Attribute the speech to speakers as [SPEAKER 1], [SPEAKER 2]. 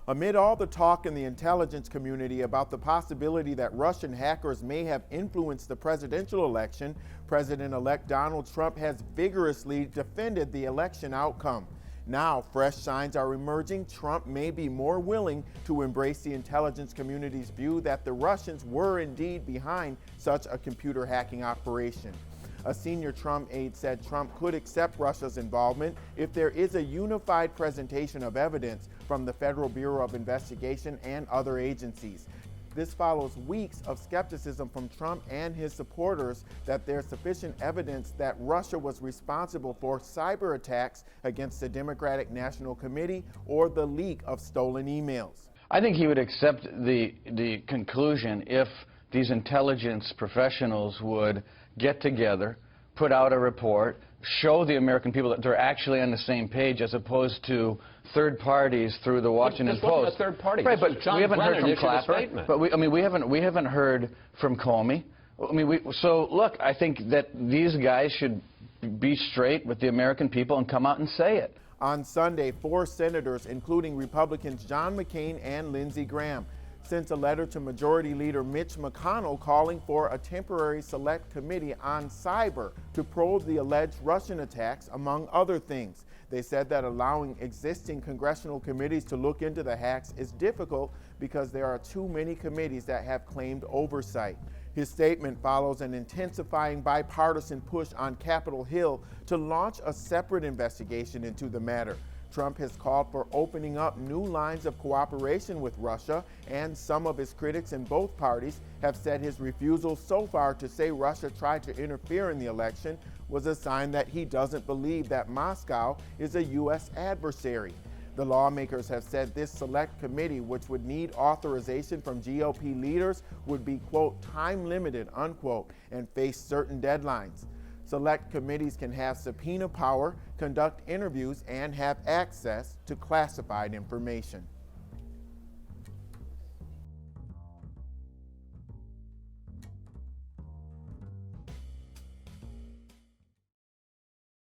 [SPEAKER 1] Amid all the talk in the intelligence community about the possibility that Russian hackers may have influenced the presidential election, President-elect Donald Trump has vigorously defended the election outcome. Now, fresh signs are emerging. Trump may be more willing to embrace the intelligence community's view that the Russians were indeed behind such a computer hacking operation. A senior Trump aide said Trump could accept Russia's involvement if there is a unified presentation of evidence from the Federal Bureau of Investigation and other agencies. This follows weeks of skepticism from Trump and his supporters that there's sufficient evidence that Russia was responsible for cyber attacks against the Democratic National Committee or the leak of stolen emails.
[SPEAKER 2] I think he would accept the conclusion if these intelligence professionals would get together, put out a report, show the American people that they're actually on the same page as opposed to third parties through the Washington Post.
[SPEAKER 3] This wasn't a third party.
[SPEAKER 2] Right, but we haven't heard from
[SPEAKER 3] Clapper.
[SPEAKER 2] But we haven't heard from Comey. So look, I think that these guys should be straight with the American people and come out and say it.
[SPEAKER 1] On Sunday, 4 senators, including Republicans John McCain and Lindsey Graham, sent a letter to Majority Leader Mitch McConnell calling for a temporary select committee on cyber to probe the alleged Russian attacks, among other things. They said that allowing existing congressional committees to look into the hacks is difficult because there are too many committees that have claimed oversight. His statement follows an intensifying bipartisan push on Capitol Hill to launch a separate investigation into the matter. Trump has called for opening up new lines of cooperation with Russia, and some of his critics in both parties have said his refusal so far to say Russia tried to interfere in the election was a sign that he doesn't believe that Moscow is a U.S. adversary. The lawmakers have said this select committee, which would need authorization from GOP leaders, would be, quote, time limited, unquote, and face certain deadlines. Select committees can have subpoena power, conduct interviews, and have access to classified information.